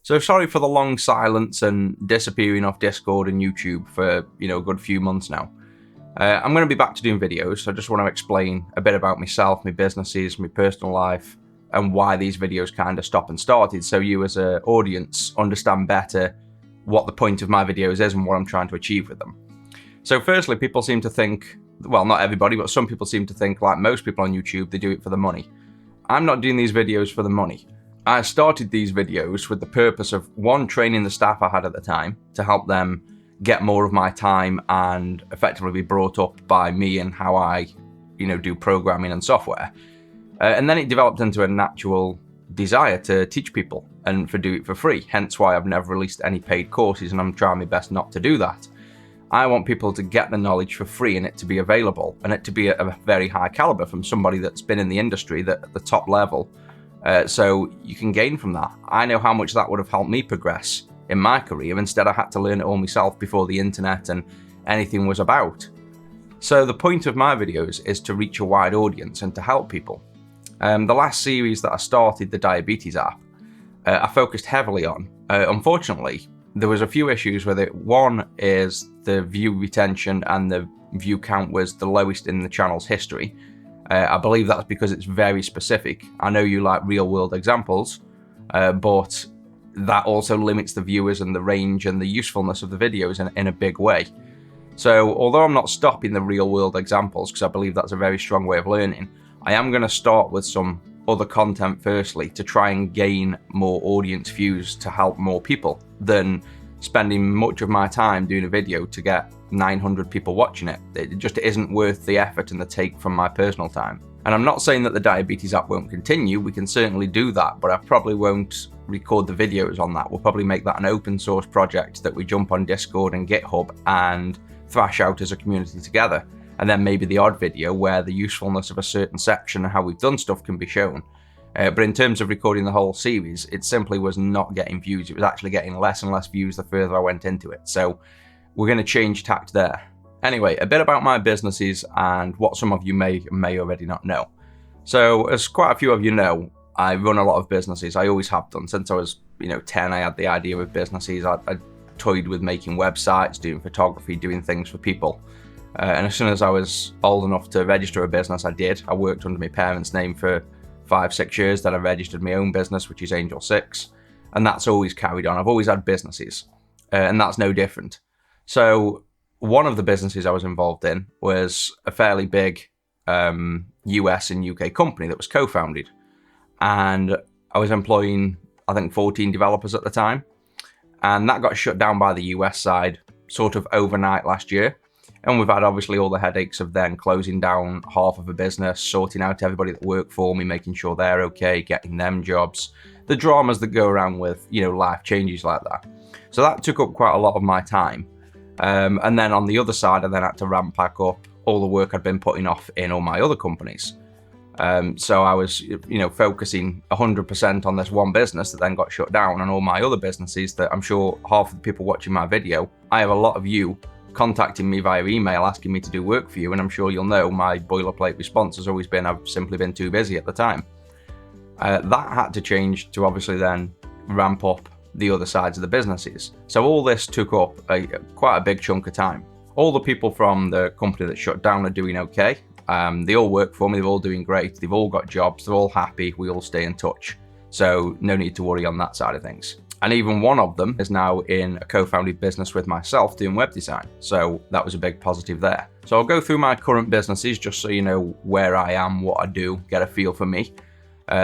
So sorry for the long silence and disappearing off Discord and YouTube for, a good few months now. I'm going to be back to doing videos, so I just want to explain a bit about myself, my businesses, my personal life, and why these videos kind of stopped and started, so you as an audience understand better what the point of my videos is and what I'm trying to achieve with them. So firstly, people seem to think, well, not everybody, but some people seem to think, like most people on YouTube, they do it for the money. I'm not doing these videos for the money. I started these videos with the purpose of, one, training the staff I had at the time to help them get more of my time and effectively be brought up by me and how I, do programming and software. And then it developed into a natural desire to teach people and do it for free, hence why I've never released any paid courses, and I'm trying my best not to do that. I want people to get the knowledge for free and it to be available, and it to be a very high caliber from somebody that's been in the industry at the top level. So you can gain from that. I know how much that would have helped me progress in my career. Instead, I had to learn it all myself before the internet and anything was about. So the point of my videos is to reach a wide audience and to help people. The last series that I started, the diabetes app, I focused heavily on. Unfortunately, there was a few issues with it. One is the view retention and the view count was the lowest in the channel's history. I believe that's because it's very specific. I know you like real world examples, but that also limits the viewers and the range and the usefulness of the videos in a big way. So although I'm not stopping the real world examples, because I believe that's a very strong way of learning, I am going to start with some other content firstly to try and gain more audience views to help more people than spending much of my time doing a video to get 900 people watching it. It just isn't worth the effort and the take from my personal time. And I'm not saying that the diabetes app won't continue, we can certainly do that, but I probably won't record the videos on that. We'll probably make that an open source project that we jump on Discord and GitHub and thrash out as a community together. And then maybe the odd video where the usefulness of a certain section and how we've done stuff can be shown. But in terms of recording the whole series, it simply was not getting views. It was actually getting less and less views the further I went into it. So we're going to change tact there. Anyway, a bit about my businesses and what some of you may already not know. So as quite a few of you know, I run a lot of businesses. I always have done. Since I was 10, I had the idea of businesses. I toyed with making websites, doing photography, doing things for people. And as soon as I was old enough to register a business, I did. I worked under my parents' name for 5-6 years. Then I registered my own business, which is Angel 6. And that's always carried on. I've always had businesses, and that's no different. So one of the businesses I was involved in was a fairly big US and UK company that was co-founded. And I was employing, I think, 14 developers at the time. And that got shut down by the US side sort of overnight last year. And we've had obviously all the headaches of then closing down half of a business, sorting out everybody that worked for me, making sure they're okay, getting them jobs, the dramas that go around with, life changes like that. So that took up quite a lot of my time. And then on the other side, I then had to ramp back up all the work I'd been putting off in all my other companies. So I was, focusing 100% on this one business that then got shut down, and all my other businesses that I'm sure half of the people watching my video, I have a lot of you contacting me via email asking me to do work for you, and I'm sure you'll know my boilerplate response has always been I've simply been too busy at the time. That had to change to obviously then ramp up the other sides of the businesses. So all this took up quite a big chunk of time. All the people from the company that shut down are doing okay. They all work for me, they're all doing great, they've all got jobs, they're all happy, we all stay in touch. So no need to worry on that side of things. And even one of them is now in a co-founded business with myself doing web design. So that was a big positive there. So I'll go through my current businesses just so you know where I am, what I do, get a feel for me.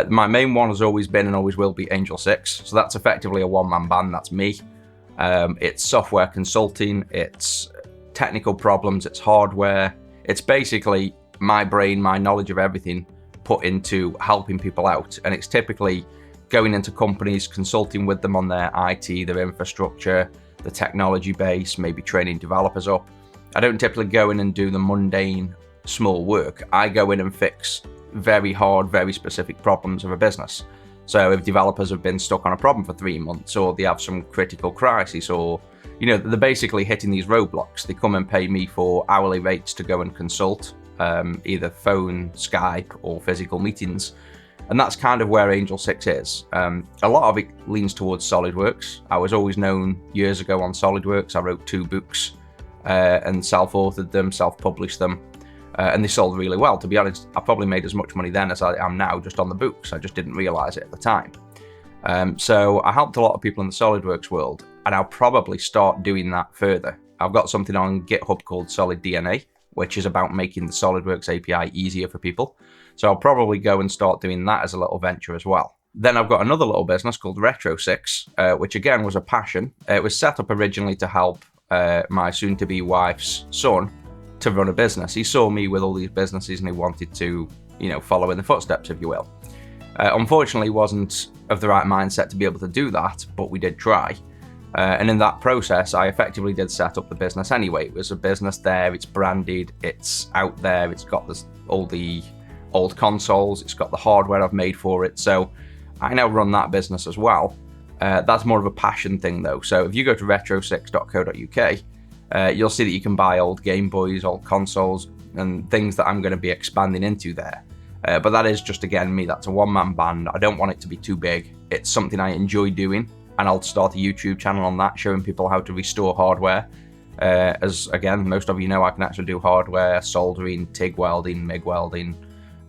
My main one has always been and always will be Angel 6. So that's effectively a one-man band, that's me. It's software consulting, it's technical problems, it's hardware. It's basically my brain, my knowledge of everything put into helping people out. And it's typically going into companies, consulting with them on their IT, their infrastructure, the technology base, maybe training developers up. I don't typically go in and do the mundane small work. I go in and fix very hard, very specific problems of a business. So if developers have been stuck on a problem for 3 months, or they have some critical crisis, or they're basically hitting these roadblocks, they come and pay me for hourly rates to go and consult, either phone, Skype, or physical meetings. And that's kind of where Angel 6 is. A lot of it leans towards SolidWorks. I was always known years ago on SolidWorks. I wrote 2 books and self-authored them, self-published them, and they sold really well. To be honest, I probably made as much money then as I am now just on the books. I just didn't realize it at the time. So I helped a lot of people in the SolidWorks world, and I'll probably start doing that further. I've got something on GitHub called Solid DNA, which is about making the SolidWorks API easier for people. So I'll probably go and start doing that as a little venture as well. Then I've got another little business called Retro6, which again was a passion. It was set up originally to help my soon-to-be wife's son to run a business. He saw me with all these businesses and he wanted to, follow in the footsteps, if you will. Unfortunately, he wasn't of the right mindset to be able to do that, but we did try. And in that process, I effectively did set up the business anyway. It was a business there, it's branded, it's out there, it's got all the old consoles, it's got the hardware I've made for it. So I now run that business as well. That's more of a passion thing though. So if you go to retro6.co.uk, you'll see that you can buy old Game Boys, old consoles, and things that I'm going to be expanding into there. But that is just, again, me. That's a one-man band. I don't want it to be too big. It's something I enjoy doing, and I'll start a YouTube channel on that, showing people how to restore hardware. As, again, most of you know, I can actually do hardware, soldering, TIG welding, MIG welding,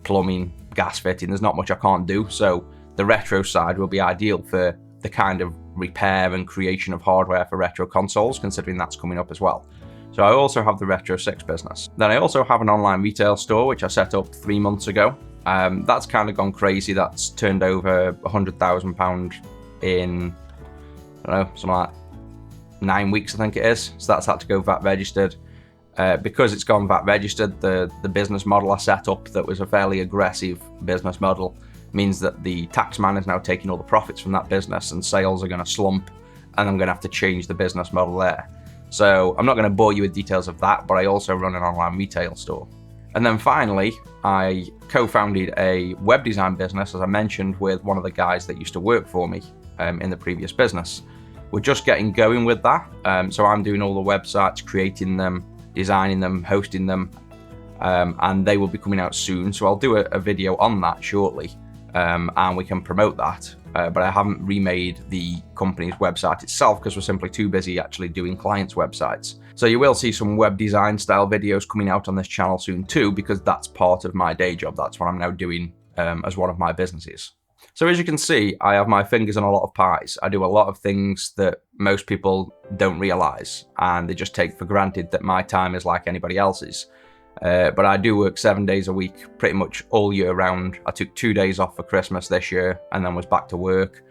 plumbing, gas fitting. There's not much I can't do. So the retro side will be ideal for the kind of repair and creation of hardware for retro consoles, considering that's coming up as well. So I also have the Retro6 business. Then I also have an online retail store, which I set up 3 months ago. That's kind of gone crazy. That's turned over £100,000 in, I don't know, something like 9 weeks, I think it is. So that's had to go VAT registered. Because it's gone VAT registered, the business model I set up that was a fairly aggressive business model means that the tax man is now taking all the profits from that business and sales are going to slump, and I'm going to have to change the business model there. So I'm not going to bore you with details of that, but I also run an online retail store. And then finally, I co-founded a web design business, as I mentioned, with one of the guys that used to work for me in the previous business. We're just getting going with that. So I'm doing all the websites, creating them, designing them, hosting them, and they will be coming out soon. So I'll do a video on that shortly, and we can promote that. But I haven't remade the company's website itself because we're simply too busy actually doing clients' websites. So you will see some web design style videos coming out on this channel soon too, because that's part of my day job. That's what I'm now doing as one of my businesses. So as you can see, I have my fingers in a lot of pies. I do a lot of things that most people don't realize, and they just take for granted that my time is like anybody else's. But I do work 7 days a week, pretty much all year round. I took 2 days off for Christmas this year and then was back to work.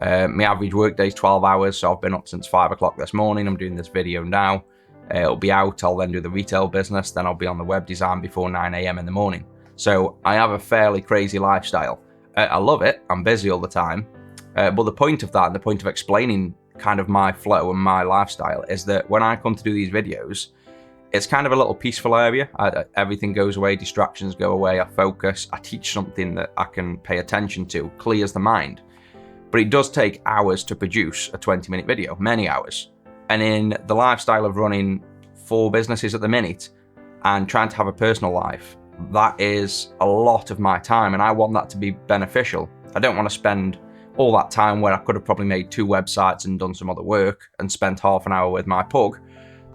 My average work day is 12 hours, so I've been up since 5 o'clock this morning. I'm doing this video now. It'll be out, I'll then do the retail business, then I'll be on the web design before 9 AM in the morning. So I have a fairly crazy lifestyle. I love it, I'm busy all the time. But the point of that and the point of explaining kind of my flow and my lifestyle is that when I come to do these videos, it's kind of a little peaceful area. Everything goes away, distractions go away, I focus, I teach something that I can pay attention to, clears the mind. But it does take hours to produce a 20-minute video, many hours. And in the lifestyle of running 4 businesses at the minute and trying to have a personal life, that is a lot of my time, and I want that to be beneficial. I don't want to spend all that time where I could have probably made 2 websites and done some other work and spent half an hour with my pug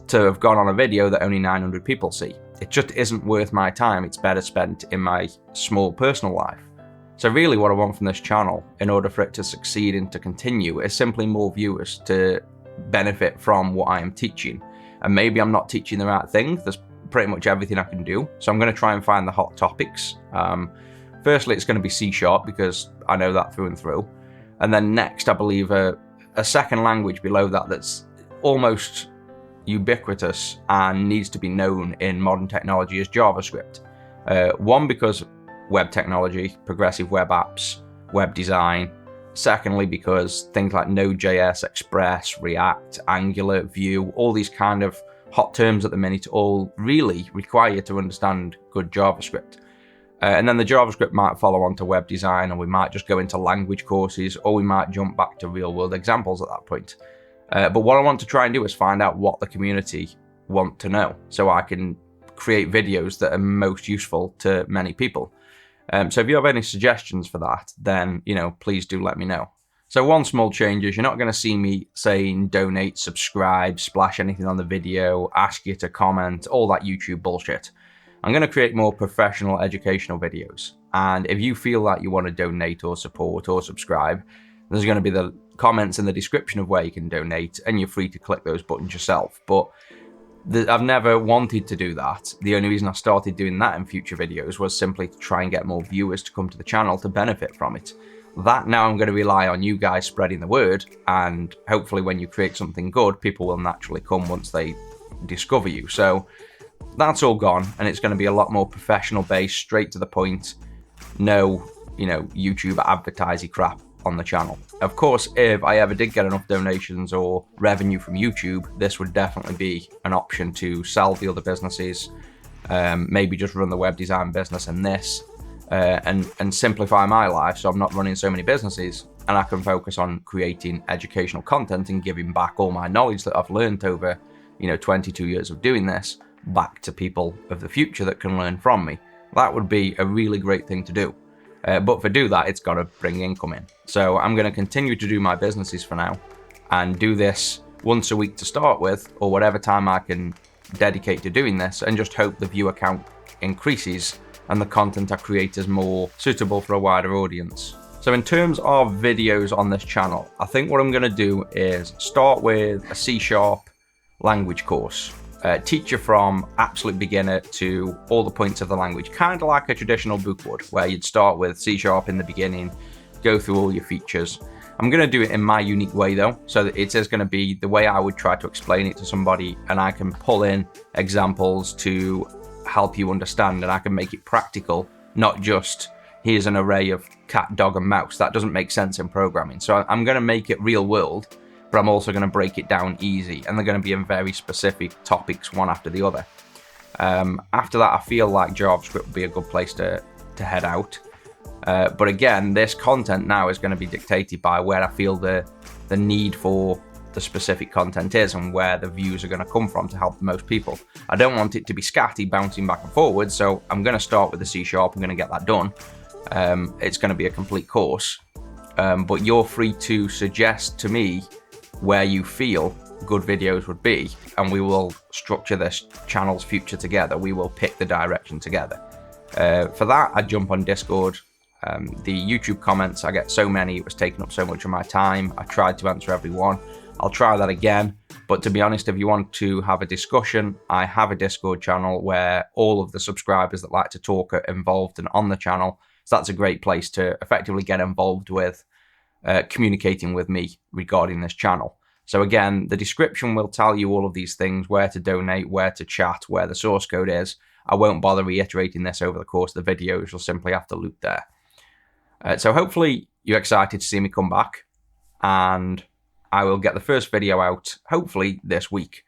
to have gone on a video that only 900 people see. It just isn't worth my time. It's better spent in my small personal life. So really what I want from this channel, in order for it to succeed and to continue, is simply more viewers to benefit from what I am teaching. And maybe I'm not teaching the right thing. There's pretty much everything I can do. So I'm going to try and find the hot topics. Firstly, it's going to be C# because I know that through and through. And then next, I believe a second language below that that's almost ubiquitous and needs to be known in modern technology is JavaScript. One, because web technology, progressive web apps, web design. Secondly, because things like Node.js, Express, React, Angular, Vue, all these kind of hot terms at the minute all really require you to understand good JavaScript. And then the JavaScript might follow on to web design, or we might just go into language courses, or we might jump back to real world examples at that point. But what I want to try and do is find out what the community want to know, so I can create videos that are most useful to many people. So if you have any suggestions for that, then, please do let me know. So one small change is you're not going to see me saying donate, subscribe, splash anything on the video, ask you to comment, all that YouTube bullshit. I'm going to create more professional educational videos. And if you feel that you want to donate or support or subscribe, there's going to be the comments in the description of where you can donate, and you're free to click those buttons yourself. But I've never wanted to do that. The only reason I started doing that in future videos was simply to try and get more viewers to come to the channel to benefit from it. That now I'm going to rely on you guys spreading the word, and hopefully when you create something good, people will naturally come once they discover you. So that's all gone, and it's going to be a lot more professional based, straight to the point, no, YouTube advertising crap on the channel. Of course, if I ever did get enough donations or revenue from YouTube, this would definitely be an option to sell the other businesses, maybe just run the web design business and this, and simplify my life so I'm not running so many businesses, and I can focus on creating educational content and giving back all my knowledge that I've learned over 22 years of doing this back to people of the future that can learn from me. That would be a really great thing to do. But to do that, it's got to bring income in. So I'm going to continue to do my businesses for now and do this once a week to start with, or whatever time I can dedicate to doing this, and just hope the viewer count increases and the content I create is more suitable for a wider audience. So in terms of videos on this channel, I think what I'm going to do is start with a C# language course. Teach you from absolute beginner to all the points of the language, kind of like a traditional book would, where you'd start with C# in the beginning, go through all your features. I'm going to do it in my unique way though, so that it is going to be the way I would try to explain it to somebody, and I can pull in examples to help you understand, and I can make it practical, not just here's an array of cat, dog and mouse. That doesn't make sense in programming. So I'm going to make it real world, but I'm also going to break it down easy, and they're going to be in very specific topics, one after the other. After that, I feel like JavaScript would be a good place to head out. But again, this content now is going to be dictated by where I feel the need for the specific content is and where the views are going to come from to help the most people. I don't want it to be scatty, bouncing back and forward, so I'm going to start with the C#. I'm going to get that done. It's going to be a complete course, but you're free to suggest to me where you feel good videos would be, and we will structure this channel's future together. We will pick the direction together. For that, I jump on Discord. The YouTube comments, I get so many, it was taking up so much of my time. I tried to answer every one. I'll try that again, but to be honest, if you want to have a discussion, I have a Discord channel where all of the subscribers that like to talk are involved and on the channel, so that's a great place to effectively get involved with communicating with me regarding this channel. So again, the description will tell you all of these things, where to donate, where to chat, where the source code is. I won't bother reiterating this over the course of the videos. You'll simply have to loop there. So hopefully you're excited to see me come back, and I will get the first video out hopefully this week.